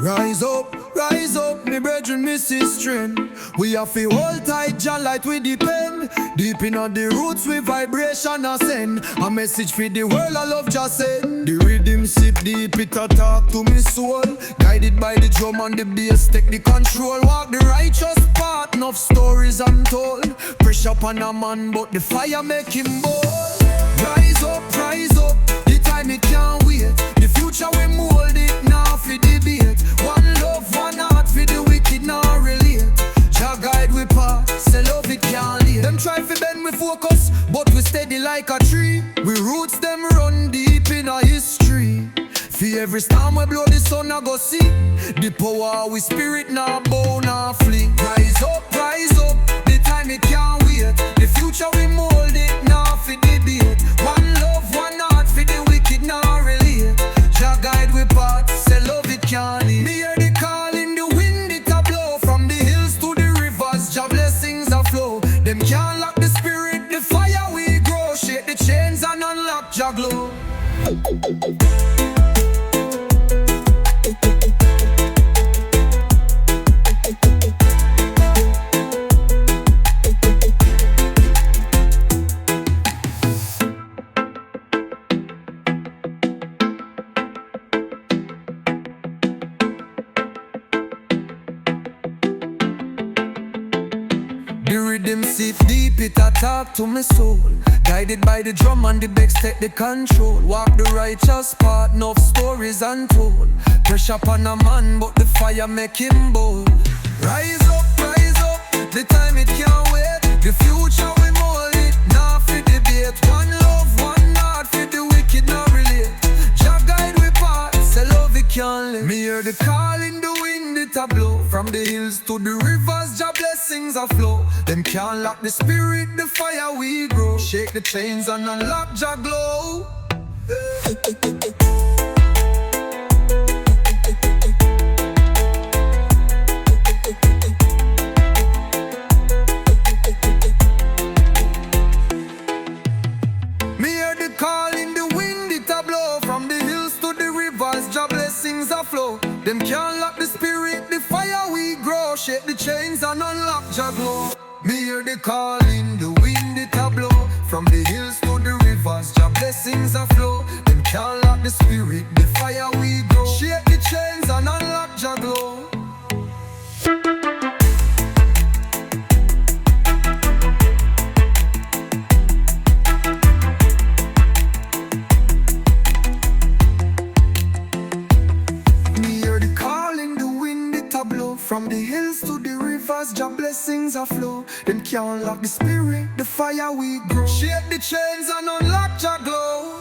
Rise up, me brethren, Mrs. Strength. We have to hold tight, John light we depend. Deep in on the roots, we vibration ascend. A message for the world, I love just send. The rhythm sip deep, it a talk to me soul. Guided by the drum and the bass, take the control. Walk the righteous path, enough stories untold. Pressure upon a man, but the fire make him bold. Rise up, the time it can't wait. The future we mold it, now for debate. One love, one heart for the wicked, now relate. Jah guide we path, say love it can't lead. Them try to bend we focus, but we steady like a tree. We roots them run deep in our history. For every storm we blow, the sun I go see. The power we spirit now bow, now flee. Rise up, the time it can't wait. The future we mold it, now for debate. One love, one heart for the wicked, now relate. Jah guide we path, say love it can't lead. Me hear the call in the wind, it a blow. From the hills to the rivers, Jah blessings a flow. Them can't lock the spirit, the fire we grow. Shake the chains and unlock Jah glow. The rhythm sit deep, it a talk to my soul. Guided by the drum and the bass, take the control. Walk the righteous path, enough stories untold. Pressure upon a man, but the fire make him bold. Rise up, the time it can't wait. The future we mold it, now for debate. One love, one heart for the wicked, now relate. Jah guide we path, say love it can't live. Me hear the call in the wind, it a blow. From the hills to the rivers, Jah blessings a flow. Them can't lock the spirit, the fire we grow. Shake the chains and unlock Jah glow. Me hear the call in the wind, it a blow. From the hills to the rivers, Jah blessings a flow. Them can't lock the spirit, the fire we grow. Shake the chains and unlock Jah glow. Me hear the call in the wind, it a blow. From the hills to the rivers, Jah blessings a flow. Them can't lock the spirit, the fire we grow. Shake the chains and unlock Jah glow. From the hills to the rivers, Jah blessings a flow. Them can't lock the spirit, the fire we grow. Shake the chains and unlock Jah glow.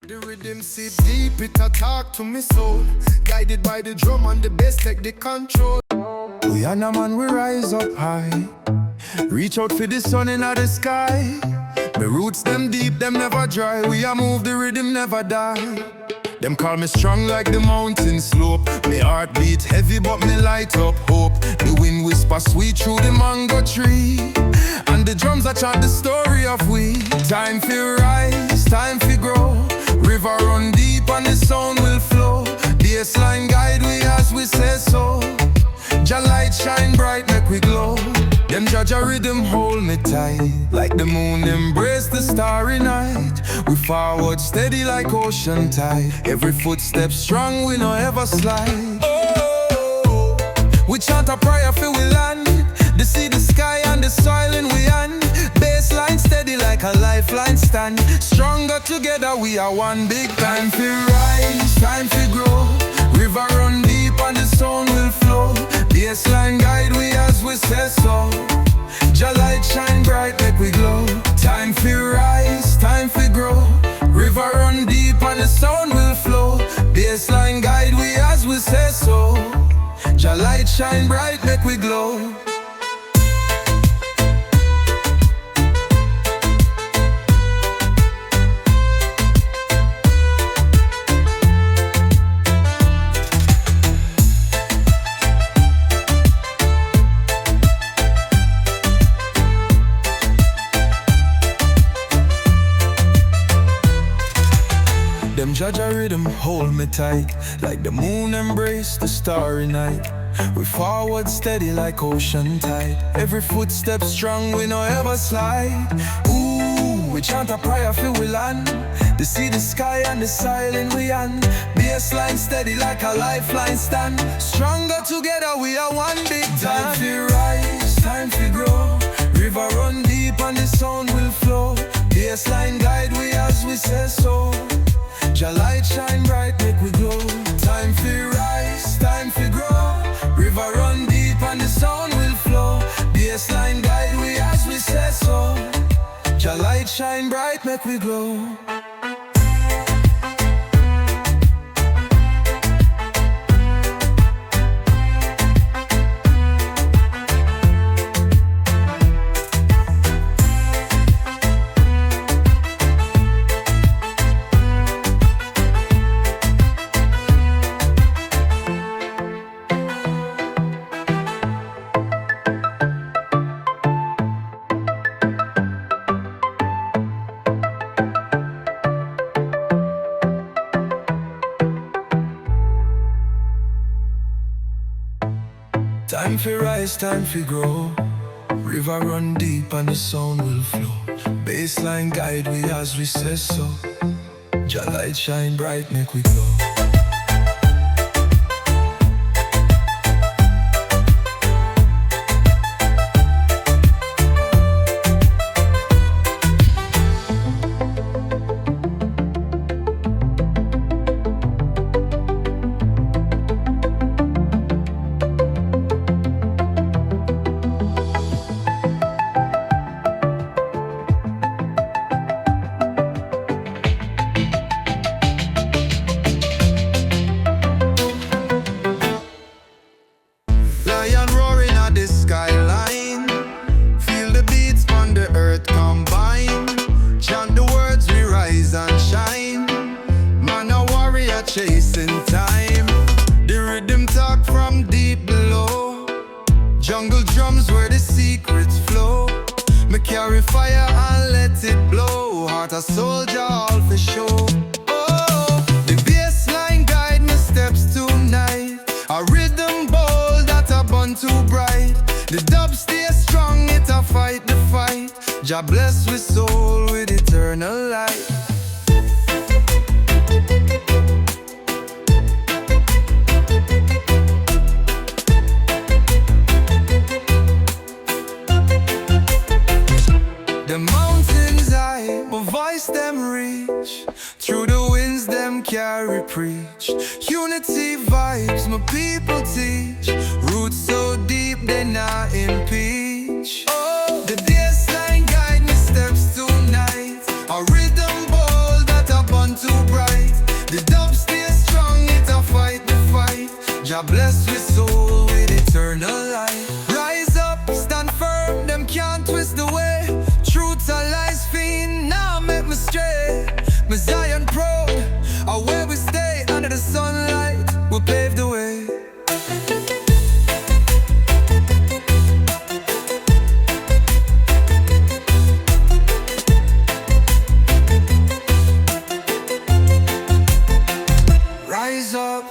The rhythm sit deep, it a talk to me soul. Guided by the drum and the bass, take the control. We and a man, we rise up high. Reach out for the sun in the sky. My roots them deep, them never dry. We a move, the rhythm never die. Them call me strong like the mountain slope. My heart beat heavy, but me light up hope. The wind whisper sweet through the mango tree. And the drums that chant the story of we. Time for rise, time for grow. River run deep and the sound will flow. Bassline guide we as we say so. Jah light shine bright, make we glow. Them Jah rhythm hold me tight. Like the moon embrace the starry night. We forward steady like ocean tide. Every footstep strong, we no ever slide. Oh, we chant a prayer for we land. The sea, the sky and the soil in we hand. Bassline steady like a lifeline stand. Stronger together we are one big time for rise, time for grow. River run deep and the sound will flow. Baseline guide we as we say so. Jah light shine bright, make we glow. Time for rise, time for grow. River run deep and the sound will flow. Baseline guide we as we say so. Jah light shine bright, make we glow. Them Jaja rhythm hold me tight, like the moon embrace the starry night. We forward steady like ocean tide. Every footstep strong, we no ever slide. Ooh, we chant a prayer for we land. To see the sky and the silent we on. Baseline steady like a lifeline stand. Stronger together, we are one big time. Time to rise, time to grow. River run deep and the sound will flow. Baseline guide we as we say so. Jah light shine bright, make we glow. Time for rise, time for grow. River run deep and the sound will flow. Baseline guide we as we say so. Jah light shine bright, make we glow. Time for rise, time for grow. River run deep and the sound will flow. Baseline guide we as we say so. Jah light shine bright, make we glow. Lion roaring at the skyline. Feel the beats on the earth combine. Chant the words, we rise and shine. Man a warrior chasing time. The rhythm talk from deep below. Jungle drums where the secrets flow. Me carry fire and let it blow. Heart a soldier all for show. Oh, the baseline guide me steps tonight. A rhythm bold that a bun too bright. The dub stay strong, it a fight the fight. Jah bless with soul with eternal light. The mountains high, my voice them reach. Through the winds them carry preach. Unity vibes my people teach. Roots so deep they not impeach. Oh, the baseline guide me steps tonight. A rhythm bold that a bun too bright. The dub stay strong, it a fight the fight. Jah bless with soul with eternal light. Rise up, stand firm, them can't twist the way. Truth and lies fiend, now make me stray. My Zion proud, where we stay under the sunlight, we'll pave the way. Rise up,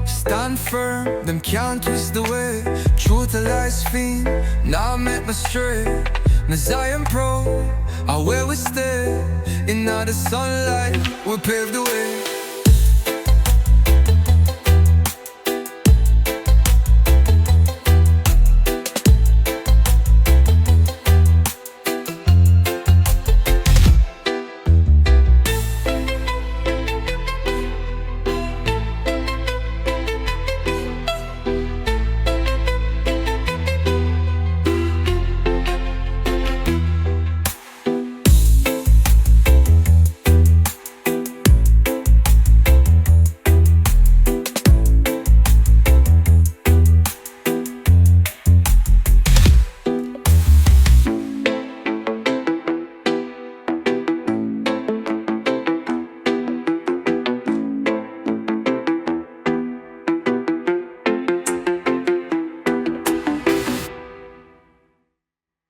stand firm, them can't twist the way. Truth and lies fiend, now make me stray. My Zion pro, where we stay. In the sunlight, we pave the way.